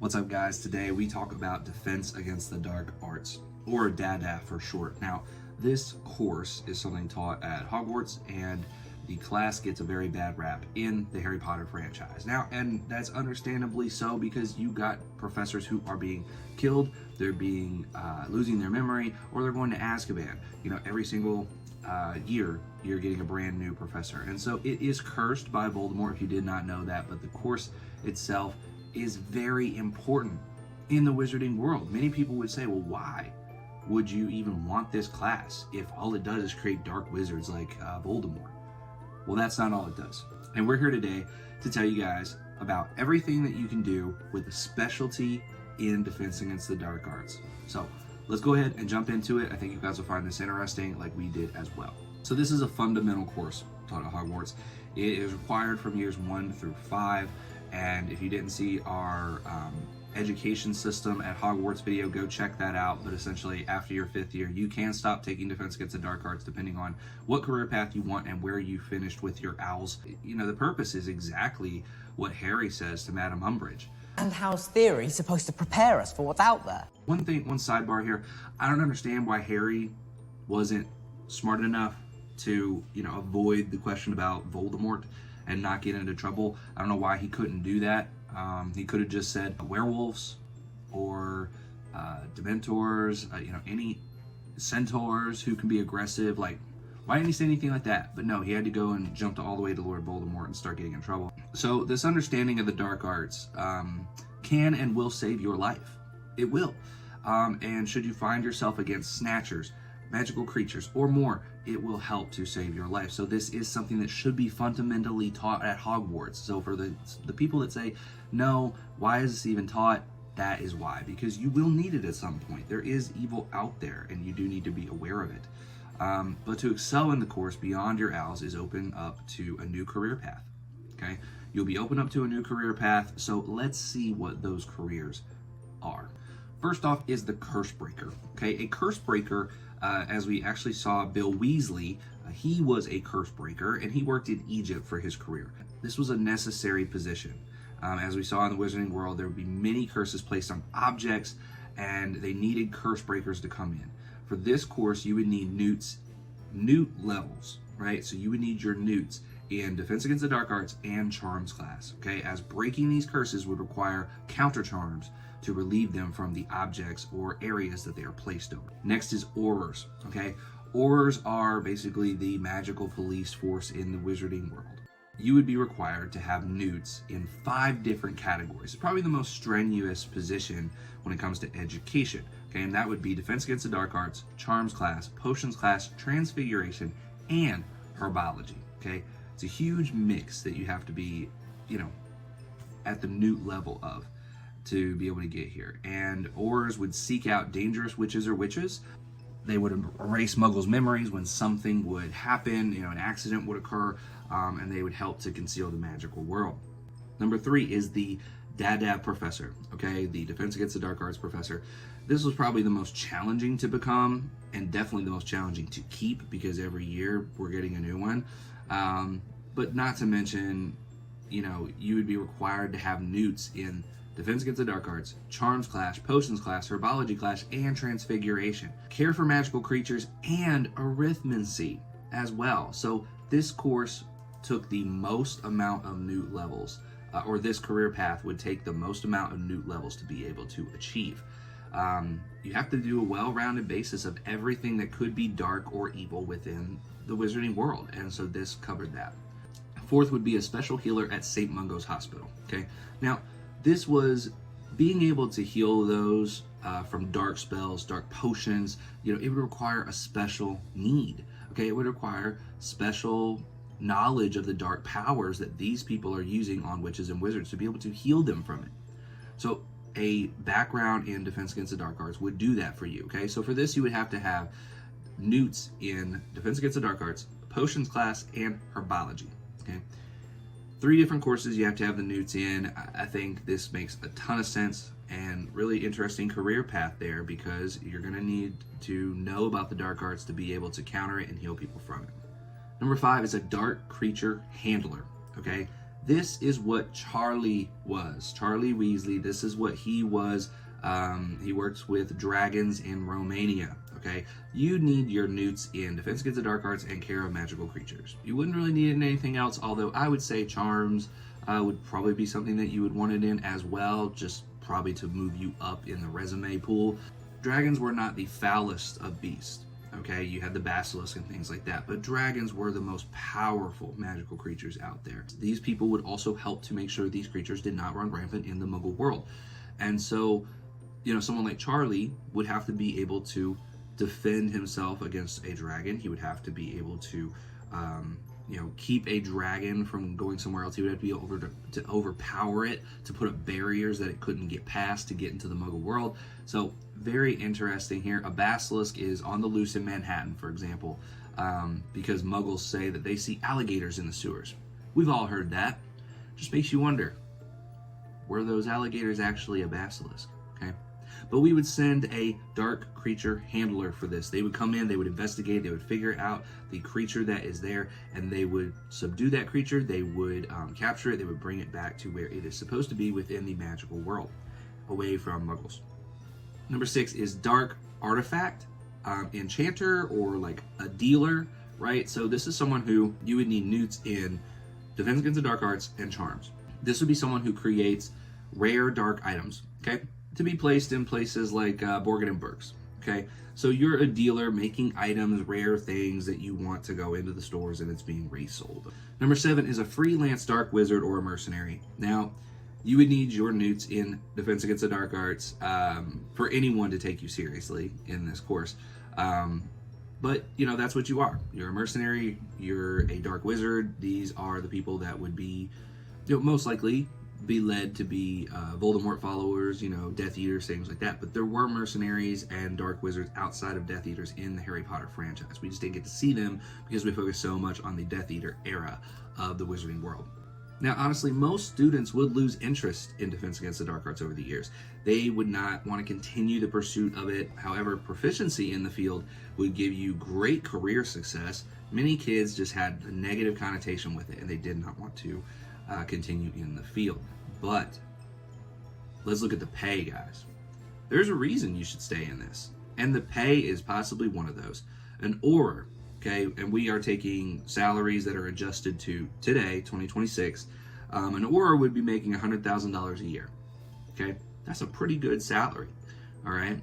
What's up, guys? Today we talk about Defense Against the Dark Arts, or DADA for short. Now, this course is something taught at Hogwarts, and the class gets a very bad rap in the Harry Potter franchise. Now, and that's understandably so, because you got professors who are being killed, they're being losing their memory, or they're going to Azkaban. You know, every single year you're getting a brand new professor, and so it is cursed by Voldemort, if you did not know that. But the course itself is very important in the wizarding world. Many people would say, well, why would you even want this class if all it does is create dark wizards like Voldemort? Well, that's not all it does. And we're here today to tell you guys about everything that you can do with a specialty in Defense Against the Dark Arts. So let's go ahead and jump into it. I think you guys will find this interesting, like we did as well. So this is a fundamental course taught at Hogwarts. It is required from years 1 through 5. And if you didn't see our education system at Hogwarts video, go check that out. But essentially, after your 5th year, you can stop taking Defense Against the Dark Arts depending on what career path you want and where you finished with your owls. You know, the purpose is exactly what Harry says to Madame Umbridge. And how's theory supposed to prepare us for what's out there? One sidebar here, I don't understand why Harry wasn't smart enough to, avoid the question about Voldemort and not get into trouble. I don't know why he couldn't do that. He could have just said werewolves or dementors, any centaurs who can be aggressive. Like, why didn't he say anything like that? But no, he had to go and jump all the way to Lord Voldemort and start getting in trouble. So this understanding of the dark arts can and will save your life. It will. And should you find yourself against snatchers, magical creatures, or more, it will help to save your life. So this is something that should be fundamentally taught at Hogwarts. So for the people that say, no, why is this even taught? That is why, because you will need it at some point. There is evil out there, and you do need to be aware of it. But to excel in the course beyond your owls is open up to a new career path, okay? You'll be open up to a new career path, so let's see what those careers are. First off is the curse breaker, okay? A curse breaker, as we actually saw Bill Weasley, he was a curse breaker, and he worked in Egypt for his career. This was a necessary position. As we saw in the wizarding world, there would be many curses placed on objects, and they needed curse breakers to come in. For this course, you would need newt levels, right? So you would need your newts in Defense Against the Dark Arts and Charms class, okay? As breaking these curses would require counter charms to relieve them from the objects or areas that they are placed over. Next is Aurors, okay? Aurors are basically the magical police force in the wizarding world. You would be required to have newts in 5 different categories. It's probably the most strenuous position when it comes to education, okay? And that would be Defense Against the Dark Arts, Charms class, Potions class, Transfiguration, and Herbology, okay? It's a huge mix that you have to be, at the newt level of to be able to get here. And Aurors would seek out dangerous witches or witches. They would erase muggles' memories when something would happen, an accident would occur, and they would help to conceal the magical world. Number 3 is the DADA Professor, okay? The Defense Against the Dark Arts Professor. This was probably the most challenging to become, and definitely the most challenging to keep, because every year we're getting a new one. But not to mention, you would be required to have newts in Defense Against the Dark Arts, Charms class, Potions class, Herbology class, and Transfiguration. Care for magical creatures and arithmancy as well. So this course took the most amount of newt levels, or this career path would take the most amount of newt levels to be able to achieve. You have to do a well-rounded basis of everything that could be dark or evil within the wizarding world, and so this covered that. 4th would be a special healer at St. Mungo's Hospital, okay? Now, this was being able to heal those from dark spells, dark potions. It would require a special need, okay? It would require special knowledge of the dark powers that these people are using on witches and wizards to be able to heal them from it. So a background in Defense Against the Dark Arts would do that for you, okay? So for this, you would have to have newts in Defense Against the Dark Arts, Potions class, and Herbology, okay? 3 different courses you have to have the newts in. I think this makes a ton of sense and really interesting career path there, because you're going to need to know about the dark arts to be able to counter it and heal people from it. Number 5 is a dark creature handler, okay? This is what Charlie was. Charlie Weasley, this is what he was. He works with dragons in Romania. Okay, you need your newts in Defense Against the Dark Arts and Care of Magical Creatures. You wouldn't really need it in anything else, although I would say Charms would probably be something that you would want it in as well, just probably to move you up in the resume pool. Dragons were not the foulest of beasts. Okay, you had the basilisk and things like that, but dragons were the most powerful magical creatures out there. These people would also help to make sure these creatures did not run rampant in the Muggle world. And so, you know, someone like Charlie would have to be able to defend himself against a dragon. He would have to be able to, you know, keep a dragon from going somewhere else. He would have to be able to overpower it, to put up barriers that it couldn't get past to get into the Muggle world. So very interesting here. A basilisk is on the loose in Manhattan, for example, because Muggles say that they see alligators in the sewers. We've all heard that. Just makes you wonder, were those alligators actually a basilisk? Okay. But we would send a dark creature handler for this. They would come in, they would investigate, they would figure out the creature that is there, and they would subdue that creature, they would capture it, they would bring it back to where it is supposed to be within the magical world, away from Muggles. Number 6 is dark artifact, enchanter, or like a dealer, right? So this is someone who you would need newts in Defense Against the Dark Arts and Charms. This would be someone who creates rare dark items, okay, to be placed in places like Borgin and Burks, okay? So you're a dealer making items, rare things that you want to go into the stores and it's being resold. Number 7 is a freelance dark wizard or a mercenary. Now, you would need your newts in Defense Against the Dark Arts for anyone to take you seriously in this course. But, you know, that's what you are. You're a mercenary, you're a dark wizard. These are the people that would be, you know, most likely be led to be Voldemort followers, you know, Death Eaters, things like that. But there were mercenaries and dark wizards outside of Death Eaters in the Harry Potter franchise. We just didn't get to see them because we focused so much on the Death Eater era of the wizarding world. Now, honestly, most students would lose interest in Defense Against the Dark Arts over the years. They would not want to continue the pursuit of it. However, proficiency in the field would give you great career success. Many kids just had a negative connotation with it, and they did not want to continue in the field. But let's look at the pay, guys. There's a reason you should stay in this, and the pay is possibly one of those. An Auror, okay, and we are taking salaries that are adjusted to today, 2026. An Auror would be making $100,000 a year, okay? That's a pretty good salary, all right?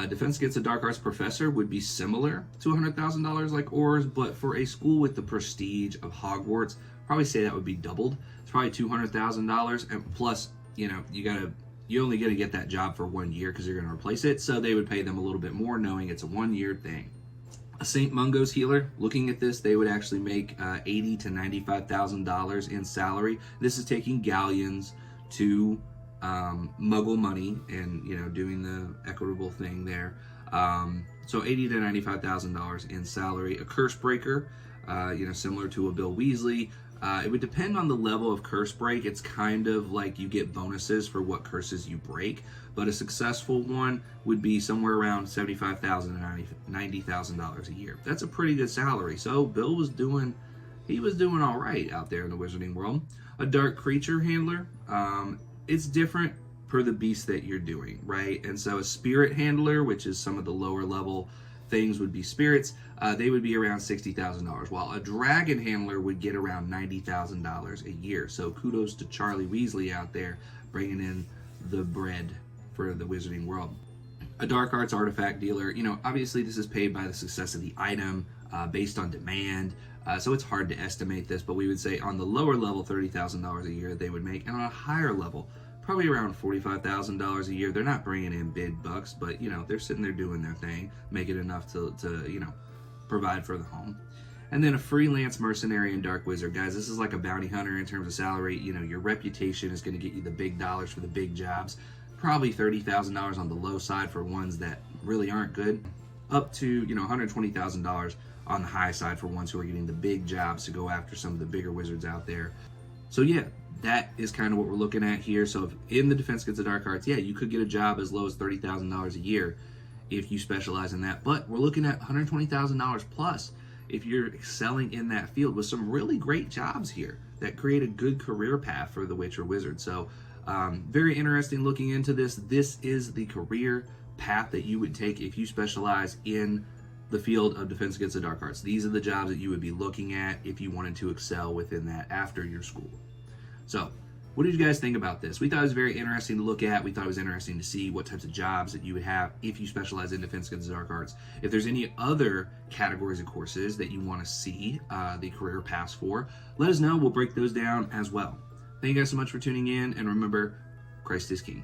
Defense Against the Dark Arts Professor would be similar to $100,000 like Aurors, but for a school with the prestige of Hogwarts, probably say that would be doubled. It's probably $200,000, and plus, you know, you only get to get that job for 1 year because you're going to replace it, so they would pay them a little bit more knowing it's a 1-year thing. A St. Mungo's healer, looking at this, they would actually make $80,000 to $95,000 in salary. This is taking galleons to Muggle money and, you know, doing the equitable thing there. So $80,000 to $95,000 in salary. A curse breaker, you know, similar to a Bill Weasley. It would depend on the level of curse break. It's kind of like you get bonuses for what curses you break, but a successful one would be somewhere around $75,000 to $90,000 a year. That's a pretty good salary. So Bill was doing all right out there in the wizarding world. A dark creature handler, it's different per the beast that you're doing, right? And so a spirit handler, which is some of the lower level things would be spirits, they would be around $60,000, while a dragon handler would get around $90,000 a year. So kudos to Charlie Weasley out there bringing in the bread for the wizarding world. A dark arts artifact dealer, you know, obviously this is paid by the success of the item, based on demand, so it's hard to estimate this, but we would say on the lower level $30,000 a year they would make, and on a higher level probably around $45,000 a year. They're not bringing in big bucks, but, you know, they're sitting there doing their thing, making enough to you know, provide for the home. And then a freelance mercenary and dark wizard. Guys, this is like a bounty hunter in terms of salary. You know, your reputation is going to get you the big dollars for the big jobs. Probably $30,000 on the low side for ones that really aren't good. Up to, you know, $120,000 on the high side for ones who are getting the big jobs to go after some of the bigger wizards out there. So yeah, that is kind of what we're looking at here. So if in the Defense Against the Dark Arts, yeah, you could get a job as low as $30,000 a year if you specialize in that. But we're looking at $120,000 plus if you're excelling in that field with some really great jobs here. that create a good career path for the witch or wizard. So very interesting looking into this. This is the career path that you would take if you specialize in the field of Defense Against the Dark Arts. These are the jobs that you would be looking at if you wanted to excel within that after your school. So what did you guys think about this? We thought it was very interesting to look at. We thought it was interesting to see what types of jobs that you would have if you specialize in Defense Against the Dark Arts. If there's any other categories of courses that you want to see the career paths for, let us know. We'll break those down as well. Thank you guys so much for tuning in, and remember, Christ is King.